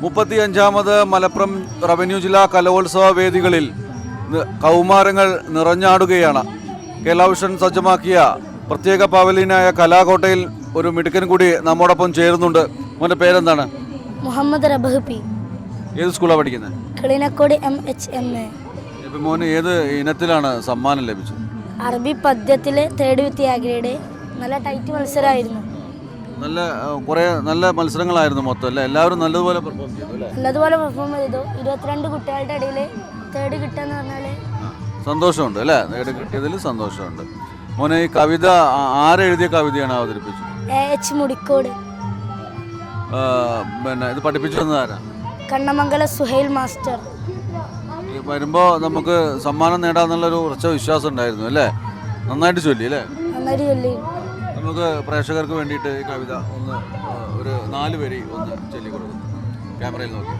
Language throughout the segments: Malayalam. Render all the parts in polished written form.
മുപ്പത്തിയഞ്ചാമത് മലപ്പുറം റവന്യൂ ജില്ലാ കലോത്സവ വേദികളിൽ കൗമാരങ്ങൾ നിറഞ്ഞാടുകയാണ്. കേരള വിഷൻ സജ്ജമാക്കിയ പ്രത്യേക പവലിയനായ കലാകോട്ടയിൽ ഒരു മിടുക്കൻ കൂടി നമ്മോടൊപ്പം ചേരുന്നുണ്ട്. മോൻ്റെ പേരെന്താണ്? മുഹമ്മദ് റബഹ് പി. ഏത് സ്കൂളാണ് പഠിക്കുന്നത്? കിളിനക്കോട് MHMA. ഇപ്പം മോന് ഏത് ഇനത്തിലാണ് സമ്മാനം ലഭിച്ചത്? അറബി പദ്യത്തിലെ തേർഡ് വിത്ത് എ ഗ്രേഡ്. നല്ല ടൈറ്റ് മത്സരമായിരുന്നു. നല്ല മത്സരങ്ങളായിരുന്നു മൊത്തം അല്ലേ? എല്ലാവരും നല്ലതുപോലെ പെർഫോം ചെയ്തു അല്ലേ? നല്ലതുപോലെ പെർഫോം ചെയ്തു. 22 കുട്ടികളുടെ ഇടയിൽ തേർഡ് കിട്ടുകയെന്ന് പറഞ്ഞാൽ സന്തോഷമുണ്ട് അല്ലേ? തേർഡ് കിട്ടിയതിൽ സന്തോഷമുണ്ട്. മോനെ, ഈ കവിത ആരെഴുതിയ കവിതയാണ് അവതരിപ്പിച്ചത്? AH മുടിക്കോട്. പിന്നെ ഇത് പഠിപ്പിച്ചു തന്നതാരാ? കണ്ണമംഗല സുഹൈൽ മാസ്റ്റർ. വരുമ്പോൾ നമുക്ക് സമ്മാനം നേടാന്നുള്ളൊരു ഉറച്ച വിശ്വാസം ഉണ്ടായിരുന്നു അല്ലേ? നന്നായിട്ട് ചൊല്ലി അല്ലേ? നന്നായിട്ട് ചൊല്ലി. നമുക്ക് പ്രേക്ഷകർക്ക് വേണ്ടിയിട്ട് ഈ കവിത ഒരു 4 വരി ഒന്ന് ചൊല്ലിക്കൊടുക്കും. ക്യാമറയിൽ നോക്കി.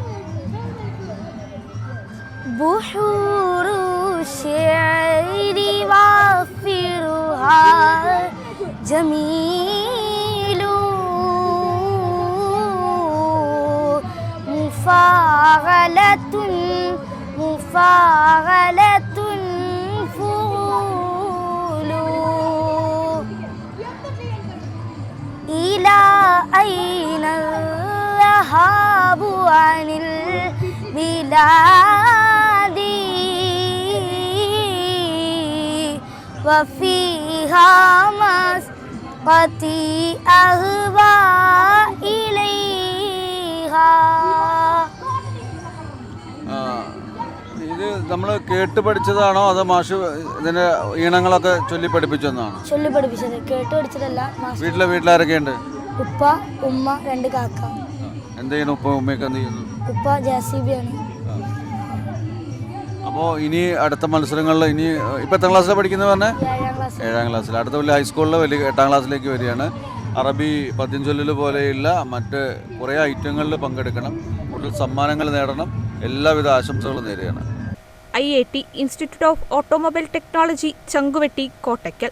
ബുഹൂറു ശൈരി വാഫിറുഹാ ജമീലു മുഫാഗലത്തുൻ ഫൂലു ഇലാ ഐന റഹാബു അനിൽ ബിലാദി വഫീഹാ മസ്ഖതി അഹ്വാ ഇലൈഹാ. ഇത് നമ്മൾ കേട്ട് പഠിച്ചതാണോ അതോ മാഷ് ഇതിന്റെ ഈണങ്ങളൊക്കെ ചൊല്ലി പഠിപ്പിച്ചെന്നാണോ? ചൊല്ലി പഠിപ്പിച്ചത്, കേട്ട് പഠിച്ചതല്ല. വീട്ടിലാരൊക്കെയുണ്ട്? ഉപ്പ, ഉമ്മ, 2 കാക്ക. എന്ത് ചെയ്യുന്നു ഉപ്പ ഉമ്മയൊക്കെ? എന്ത് ചെയ്യുന്നു? ഉപ്പ JCB ആണ്. അപ്പോൾ ഇനി അടുത്ത മത്സരങ്ങളിൽ ഇനി ഇപ്പം എത്രാം ക്ലാസ്സിലാണ് പഠിക്കുന്നത് പറഞ്ഞാൽ? 7ാം ക്ലാസ്. 7ാം ക്ലാസ്സിൽ. അടുത്ത വലിയ ഹൈസ്കൂളിൽ 8ാം ക്ലാസ്സിലേക്ക് വരികയാണ്. അറബി പദ്യം ചൊല്ലൽ പോലെയുള്ള മറ്റ് കുറേ ഐറ്റങ്ങളിൽ പങ്കെടുക്കണം, കൂടുതൽ സമ്മാനങ്ങൾ നേടണം. എല്ലാവിധ ആശംസകളും നേരുകയാണ്. IAT institute of automobile technology, Changuvetty, Kottakkal.